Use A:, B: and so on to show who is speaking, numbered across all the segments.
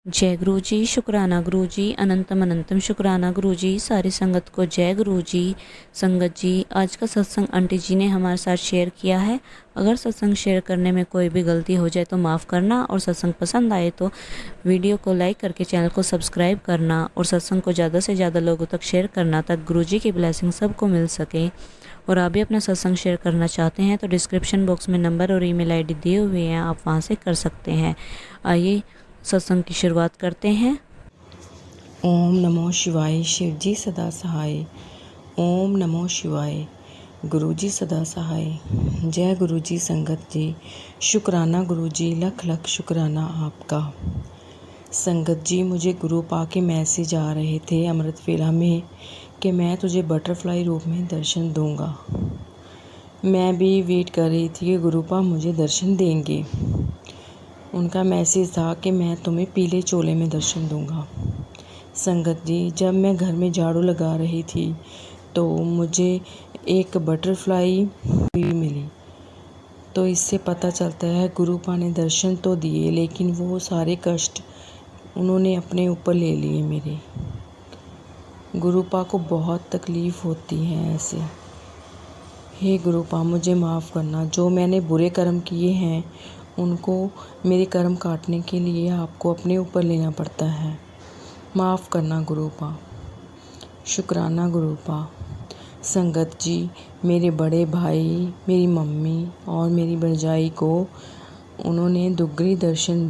A: जय गुरु जी, शुक्राना गुरु जी, अनंतम अनंतम शुक्राना गुरु जी। सारी संगत को जय गुरु जी। संगत जी, आज का सत्संग आंटी जी ने हमारे साथ शेयर किया है। अगर सत्संग शेयर करने में कोई भी गलती हो जाए तो माफ़ करना, और सत्संग पसंद आए तो वीडियो को लाइक करके चैनल को सब्सक्राइब करना, और सत्संग को ज़्यादा से ज़्यादा लोगों तक शेयर करना, ताकि गुरु जी की ब्लेसिंग सबको मिल सके। और आप भी अपना सत्संग शेयर करना चाहते हैं तो डिस्क्रिप्शन बॉक्स में नंबर और ईमेल आईडी दिए हुए हैं, आप वहां से कर सकते हैं। आइए सत्संग की शुरुआत करते हैं।
B: ओम नमो शिवाय। शिव जी सदा सहाय। ओम नमो शिवाय। गुरु जी सदा सहाय। जय गुरु जी। संगत जी, शुक्राना गुरु जी, लख लख शुक्राना आपका। संगत जी, मुझे गुरु पा के मैसेज आ रहे थे अमृत वेला में कि मैं तुझे बटरफ्लाई रूप में दर्शन दूंगा। मैं भी वेट कर रही थी कि गुरु पा मुझे दर्शन देंगे। उनका मैसेज था कि मैं तुम्हें पीले चोले में दर्शन दूंगा। संगत जी, जब मैं घर में झाड़ू लगा रही थी तो मुझे एक बटरफ्लाई भी मिली। तो इससे पता चलता है गुरुपा ने दर्शन तो दिए, लेकिन वो सारे कष्ट उन्होंने अपने ऊपर ले लिए मेरे। गुरुपा को बहुत तकलीफ़ होती है ऐसे। हे गुरुपा, मुझे माफ़ करना। जो मैंने बुरे कर्म किए हैं उनको मेरे कर्म काटने के लिए आपको अपने ऊपर लेना पड़ता है। माफ़ करना गुरुपा। शुक्राना गुरुपा। संगत जी, मेरे बड़े भाई, मेरी मम्मी और मेरी भरजाई को उन्होंने दुर्गरी दर्शन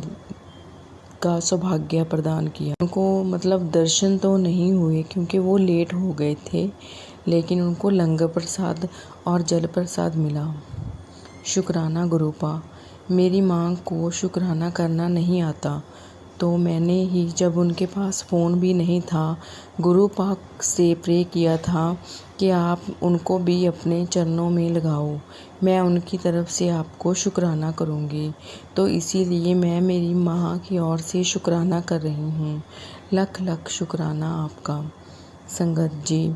B: का सौभाग्य प्रदान किया। उनको दर्शन तो नहीं हुए क्योंकि वो लेट हो गए थे, लेकिन उनको लंगर प्रसाद और जल प्रसाद मिला। शुक्राना गुरुपा। मेरी माँ को शुक्राना करना नहीं आता, तो मैंने ही, जब उनके पास फ़ोन भी नहीं था, गुरु पाक से प्रे किया था कि आप उनको भी अपने चरणों में लगाओ, मैं उनकी तरफ से आपको शुक्राना करूँगी। तो इसीलिए मैं मेरी माँ की ओर से शुक्राना कर रही हूँ। लख लख शुक्राना आपका। संगत जी,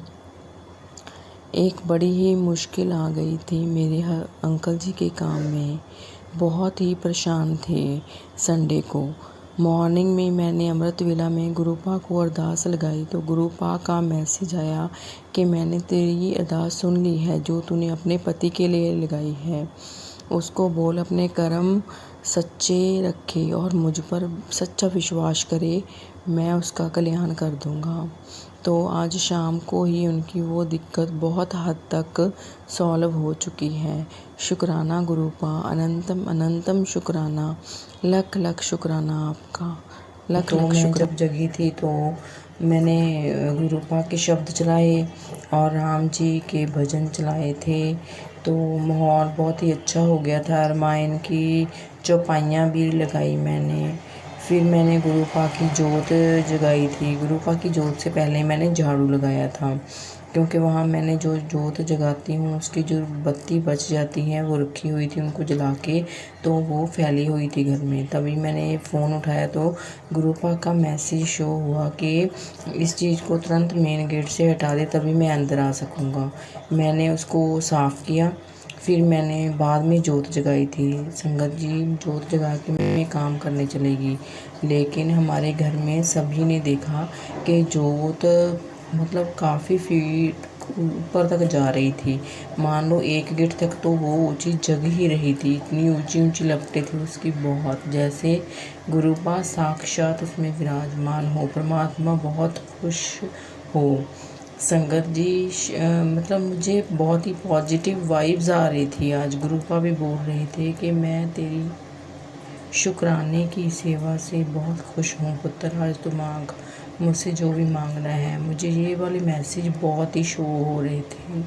B: एक बड़ी ही मुश्किल आ गई थी मेरे अंकल जी के काम में। बहुत ही परेशान थे। संडे को मॉर्निंग में मैंने अमृत वेला में गुरुपा को अरदास लगाई तो गुरुपा का मैसेज आया कि मैंने तेरी अरदास सुन ली है, जो तूने अपने पति के लिए लगाई है। उसको बोल अपने कर्म सच्चे रखे और मुझ पर सच्चा विश्वास करे, मैं उसका कल्याण कर दूंगा। तो आज शाम को ही उनकी वो दिक्कत बहुत हद तक सॉल्व हो चुकी है। शुक्राना गुरुपा, अनंतम अनंतम शुक्राना, लख लख शुक्राना आपका। लख लख शुक्र। जब जगी थी तो मैंने गुरुपा के शब्द चलाए और राम जी के भजन चलाए थे, तो माहौल बहुत ही अच्छा हो गया था। रामायण की चौपाइयाँ भी लगाई मैंने। फिर मैंने गुरुपा की जोत जगाई थी। गुरुपा की जोत से पहले मैंने झाड़ू लगाया था, क्योंकि वहाँ मैंने जो जोत जगाती हूँ उसकी जो बत्ती बच जाती है वो रखी हुई थी, उनको जला के, तो वो फैली हुई थी घर में। तभी मैंने फ़ोन उठाया तो गुरुपा का मैसेज शो हुआ कि इस चीज़ को तुरंत मेन गेट से हटा दे, तभी मैं अंदर आ सकूँगा। मैंने उसको साफ़ किया। फिर मैंने बाद में जोत जगाई थी। संगत जी, जोत जगा के मैं काम करने चलेगी, लेकिन हमारे घर में सभी ने देखा कि जोत काफ़ी फीट ऊपर तक जा रही थी। मान लो 1 गेट तक तो वो ऊंची जग ही रही थी। इतनी ऊंची ऊंची लपटें थी उसकी बहुत, जैसे गुरुपा साक्षात उसमें विराजमान हो, परमात्मा बहुत खुश हो। संगत जी, मुझे बहुत ही पॉजिटिव वाइब्स आ रही थी। आज गुरुपा भी बोल रहे थे कि मैं तेरी शुक्राने की सेवा से बहुत खुश हूँ पुत्र, आज तो मांग मुझसे जो भी मांगना है। मुझे ये वाले मैसेज बहुत ही शो हो रहे थे।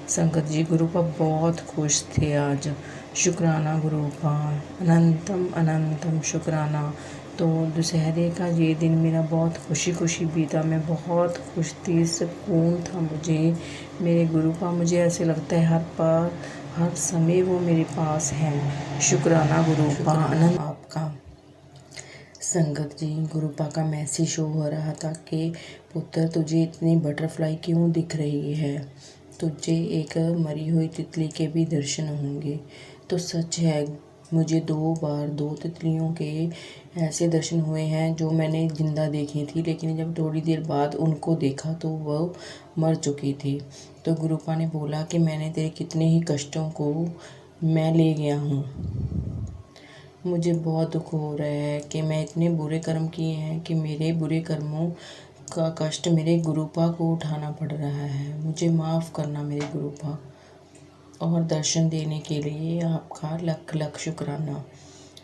B: संगत जी, गुरुपा बहुत खुश थे आज। शुक्राना गुरुपा, अनंतम अनंतम शुक्राना। तो दशहरे का ये दिन मेरा बहुत खुशी खुशी बीता। मैं बहुत खुश थी, सुकून था मुझे। मेरे गुरुपा, मुझे ऐसे लगता है हर पल हर समय वो मेरे पास हैं। शुक्राना गुरुपा, आनंद आपका। संगत जी, गुरुपा का मैसेज शो हो रहा था कि पुत्र, तुझे इतनी बटरफ्लाई क्यों दिख रही है? तुझे एक मरी हुई तितली के भी दर्शन होंगे। तो सच है, मुझे 2 बार 2 तितलियों के ऐसे दर्शन हुए हैं जो मैंने जिंदा देखी थी, लेकिन जब थोड़ी देर बाद उनको देखा तो वह मर चुकी थी। तो गुरुपा ने बोला कि मैंने तेरे कितने ही कष्टों को मैं ले गया हूँ। मुझे बहुत दुख हो रहा है कि मैं इतने बुरे कर्म किए हैं कि मेरे बुरे कर्मों का कष्ट मेरे गुरुपा को उठाना पड़ रहा है। मुझे माफ़ करना मेरे गुरुपा, और दर्शन देने के लिए आपका लख लख शुक्राना।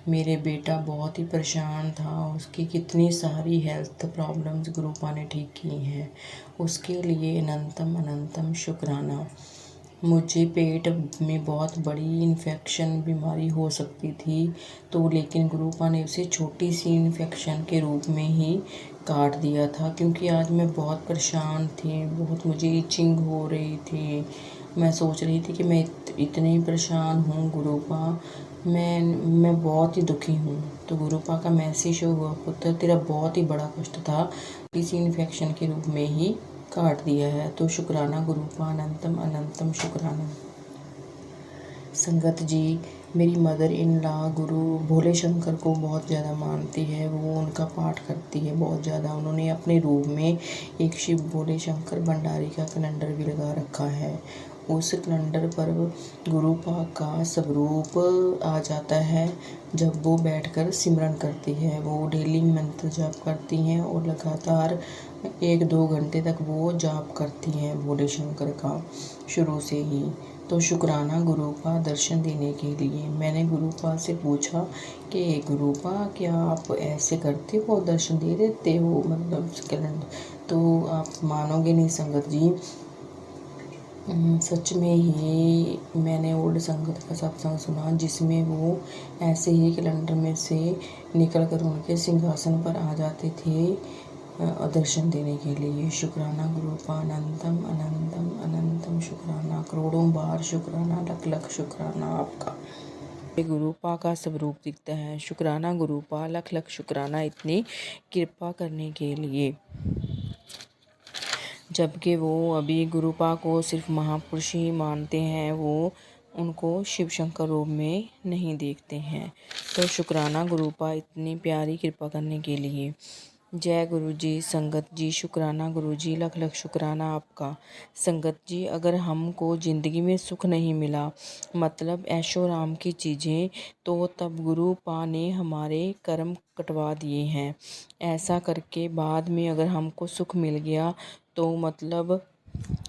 B: मेरे बेटा बहुत ही परेशान था, उसकी कितनी सारी हेल्थ प्रॉब्लम्स गुरुपा ने ठीक की हैं, उसके लिए अनंतम अनंतम शुक्राना। मुझे पेट में बहुत बड़ी इन्फेक्शन बीमारी हो सकती थी, तो लेकिन गुरुपा ने उसे छोटी सी इन्फेक्शन के रूप में ही काट दिया था, क्योंकि आज मैं बहुत परेशान थी, बहुत मुझे इचिंग हो रही थी। मैं सोच रही थी कि मैं इतनी परेशान हूँ गुरुपा, मैं बहुत ही दुखी हूँ। तो गुरुपा का मैसेज हुआ, पुत्र तेरा बहुत ही बड़ा कष्ट था, इसी इन्फेक्शन के रूप में ही काट दिया है। तो शुक्राना गुरुपा, अनंतम अनंतम शुक्राना। संगत जी, मेरी मदर इन लॉ गुरु भोले शंकर को बहुत ज़्यादा मानती है, वो उनका पाठ करती है बहुत ज़्यादा। उन्होंने अपने रूम में एक शिव भोले शंकर भंडारी का कैलेंडर भी लगा रखा है। उस कैलेंडर पर गुरुपा का स्वरूप आ जाता है जब वो बैठकर सिमरन करती है। वो डेली मंत्र जाप करती हैं और लगातार 1-2 घंटे तक वो जाप करती हैं भोले शंकर का, शुरू से ही। तो शुक्राना गुरुपा दर्शन देने के लिए। मैंने गुरुपा से पूछा कि गुरुपा क्या आप ऐसे करते हो, दर्शन दे देते हो, मतलब कैलेंडर? तो आप मानोगे नहीं संगत जी, सच में ही मैंने ओल्ड संगत का सत्संग सुना जिसमें वो ऐसे ही कैलेंडर में से निकल कर उनके सिंहासन पर आ जाते थे दर्शन देने के लिए। शुक्राना गुरुपा, अनंतम अनंतम अनंतम शुक्राना, करोड़ों बार शुक्राना, लख लख शुक्राना आपका। गुरुपा का स्वरूप दिखता है। शुक्राना गुरुपा, लख लख शुक्राना इतनी कृपा करने के लिए। जबकि वो अभी गुरुपा को सिर्फ महापुरुष ही मानते हैं, वो उनको शिव शंकर रूप में नहीं देखते हैं। तो शुक्राना गुरुपा इतनी प्यारी कृपा करने के लिए। जय गुरु जी। संगत जी, शुक्राना गुरु जी, लख लख शुक्राना आपका। संगत जी, अगर हमको ज़िंदगी में सुख नहीं मिला, मतलब ऐशो आराम की चीज़ें, तो तब गुरुपा ने हमारे कर्म कटवा दिए हैं। ऐसा करके बाद में अगर हमको सुख मिल गया तो मतलब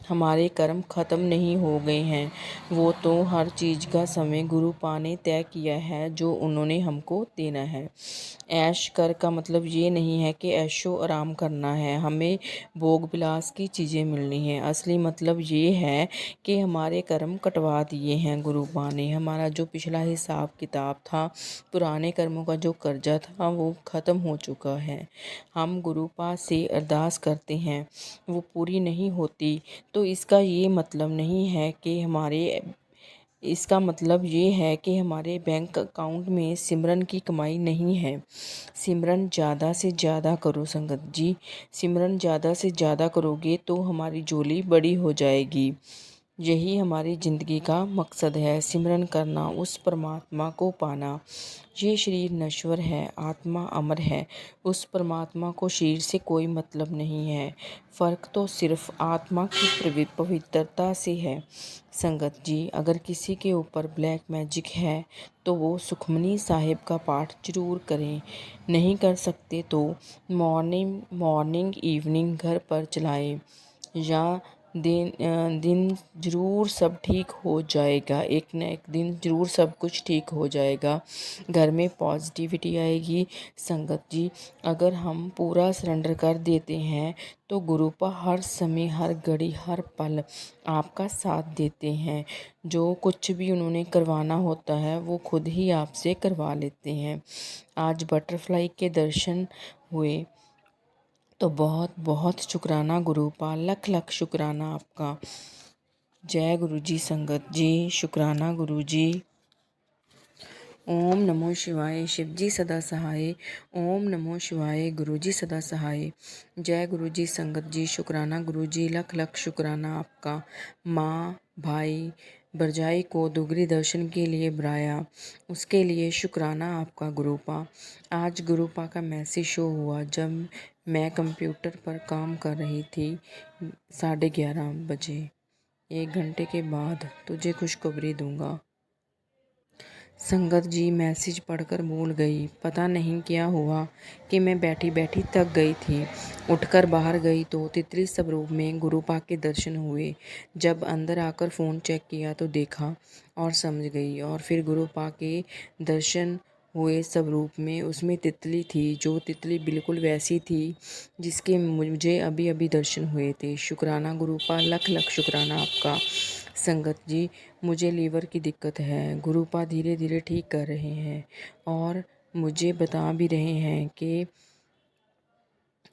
B: हमारे कर्म ख़त्म नहीं हो गए हैं। वो तो हर चीज़ का समय गुरुपा ने तय किया है जो उन्होंने हमको देना है। ऐश कर का मतलब ये नहीं है कि ऐशो आराम करना है, हमें भोग विलास की चीज़ें मिलनी हैं। असली मतलब ये है कि हमारे कर्म कटवा दिए हैं गुरुपा ने। हमारा जो पिछला हिसाब किताब था, पुराने कर्मों का जो कर्जा था, वो ख़त्म हो चुका है। हम गुरुपा से अरदास करते हैं, वो पूरी नहीं होती, तो इसका ये मतलब नहीं है कि हमारे बैंक अकाउंट में सिमरन की कमाई नहीं है। सिमरन ज़्यादा से ज़्यादा करो संगत जी, सिमरन ज़्यादा से ज़्यादा करोगे तो हमारी झोली बड़ी हो जाएगी। यही हमारी ज़िंदगी का मकसद है, सिमरन करना, उस परमात्मा को पाना। ये शरीर नश्वर है, आत्मा अमर है। उस परमात्मा को शरीर से कोई मतलब नहीं है। फ़र्क तो सिर्फ आत्मा की पवित्रता से है। संगत जी, अगर किसी के ऊपर ब्लैक मैजिक है तो वो सुखमनी साहिब का पाठ जरूर करें। नहीं कर सकते तो मॉर्निंग इवनिंग घर पर चलाएं, या दिन ज़रूर सब ठीक हो जाएगा। एक न एक दिन ज़रूर सब कुछ ठीक हो जाएगा, घर में पॉजिटिविटी आएगी। संगत जी, अगर हम पूरा सरेंडर कर देते हैं तो गुरुपा हर समय, हर घड़ी, हर पल आपका साथ देते हैं। जो कुछ भी उन्होंने करवाना होता है वो खुद ही आपसे करवा लेते हैं। आज बटरफ्लाई के दर्शन हुए तो बहुत बहुत शुक्राना गुरुपा, लख लख शुक्राना आपका। जय गुरु जी। संगत जी, शुक्राना गुरु जी। ओम नमो शिवाय। शिव जी सदा सहाय। ओम नमो शिवाय। गुरु जी सदा सहाय। जय गुरु जी। संगत जी, शुक्राना गुरु जी, लख लख शुक्राना आपका। माँ, भाई, भरजाई को दुगरी दर्शन के लिए बुलाया, उसके लिए शुक्राना आपका गुरुपा। आज गुरुपा का मैसेज शो हुआ जब मैं कंप्यूटर पर काम कर रही थी 11:30 बजे। 1 घंटे के बाद तुझे खुशखबरी दूंगा। संगत जी मैसेज पढ़कर भूल गई। पता नहीं क्या हुआ कि मैं बैठी बैठी थक गई थी। उठकर बाहर गई तो तितली स्वरूप में गुरुपा के दर्शन हुए। जब अंदर आकर फ़ोन चेक किया तो देखा और समझ गई। और फिर गुरुपा के दर्शन हुए स्वरूप में उसमें तितली थी, जो तितली बिल्कुल वैसी थी जिसके मुझे अभी अभी दर्शन हुए थे। शुक्राना गुरुपा, लख लख शुक्राना आपका। संगत जी, मुझे लीवर की दिक्कत है। गुरुपा धीरे धीरे ठीक कर रहे हैं और मुझे बता भी रहे हैं कि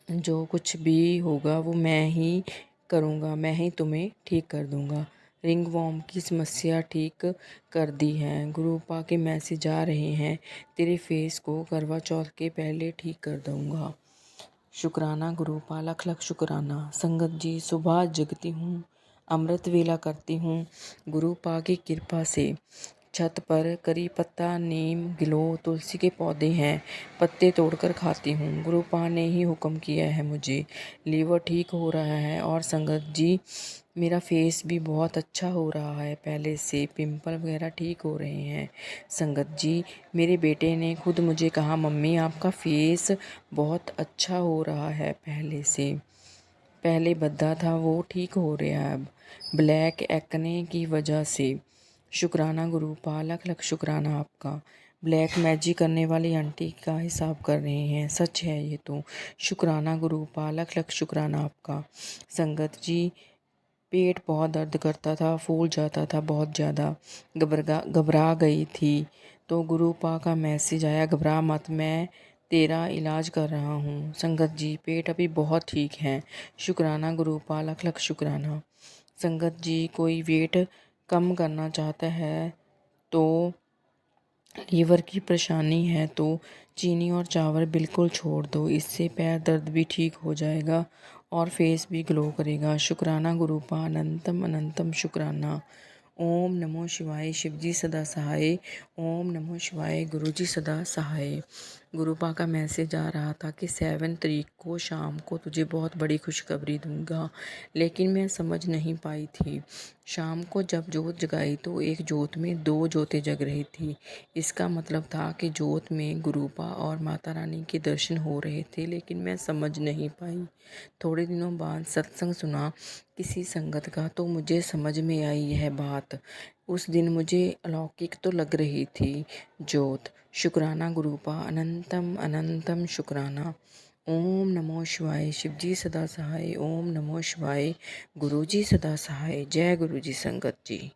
B: जो कुछ भी होगा वो मैं ही करूँगा, मैं ही तुम्हें ठीक कर दूँगा। रिंगवॉर्म की समस्या ठीक कर दी है। गुरुपा के मैसेज आ रहे हैं, तेरे फेस को करवा चौथ के पहले ठीक कर दूँगा। शुक्राना गुरुपा, लख लख शुक्राना। संगत जी, सुबह जगती हूँ, अमृत वेला करती हूँ। गुरुपा की कृपा से छत पर करी पत्ता, नीम, गिलो, तुलसी के पौधे हैं, पत्ते तोड़कर खाती हूँ। गुरुपा ने ही हुक्म किया है मुझे। लीवर ठीक हो रहा है और संगत जी मेरा फेस भी बहुत अच्छा हो रहा है, पहले से पिंपल वगैरह ठीक हो रहे हैं। संगत जी, मेरे बेटे ने खुद मुझे कहा, मम्मी आपका फेस बहुत अच्छा हो रहा है पहले से। पहले भद्दा था वो ठीक हो रहा है अब, ब्लैक एक्ने की वजह से। शुक्राना गुरुपा, लख लख शुक्राना आपका। ब्लैक मैजिक करने वाली आंटी का हिसाब कर रहे हैं, सच है ये तो। शुक्राना गुरुपा, लख लख शुक्राना आपका। संगत जी, पेट बहुत दर्द करता था, फूल जाता था बहुत ज़्यादा, घबरा गई थी तो गुरुपा का मैसेज आया, घबरा मत, मैं तेरा इलाज कर रहा हूँ। संगत जी, पेट अभी बहुत ठीक है। शुक्राना गुरुपा, लख लख शुक्राना। संगत जी, कोई वेट कम करना चाहता है तो लीवर की परेशानी है तो चीनी और चावल बिल्कुल छोड़ दो, इससे पैर दर्द भी ठीक हो जाएगा और फेस भी ग्लो करेगा। शुक्राना गुरुपा, अनंतम अनंतम शुक्राना। ओम नमो शिवाय, शिवजी सदा सहाय। ओम नमो शिवाय, गुरुजी सदा सहाय। गुरुपा का मैसेज आ रहा था कि 7 तारीख को शाम को तुझे बहुत बड़ी खुशखबरी दूंगा, लेकिन मैं समझ नहीं पाई थी। शाम को जब जोत जगाई तो एक जोत में 2 जोतें जग रही थी। इसका मतलब था कि जोत में गुरुपा और माता रानी के दर्शन हो रहे थे, लेकिन मैं समझ नहीं पाई। थोड़े दिनों बाद सत्संग सुना किसी संगत का तो मुझे समझ में आई यह बात। उस दिन मुझे अलौकिक तो लग रही थी जोत। शुक्राना गुरुपा, अनंतम अनंतम शुक्राना। ओम नमो शिवाय, शिवजी सदा सहाय। ओम नमो शिवाय, गुरुजी सदा सहाय। जय गुरुजी संगत जी।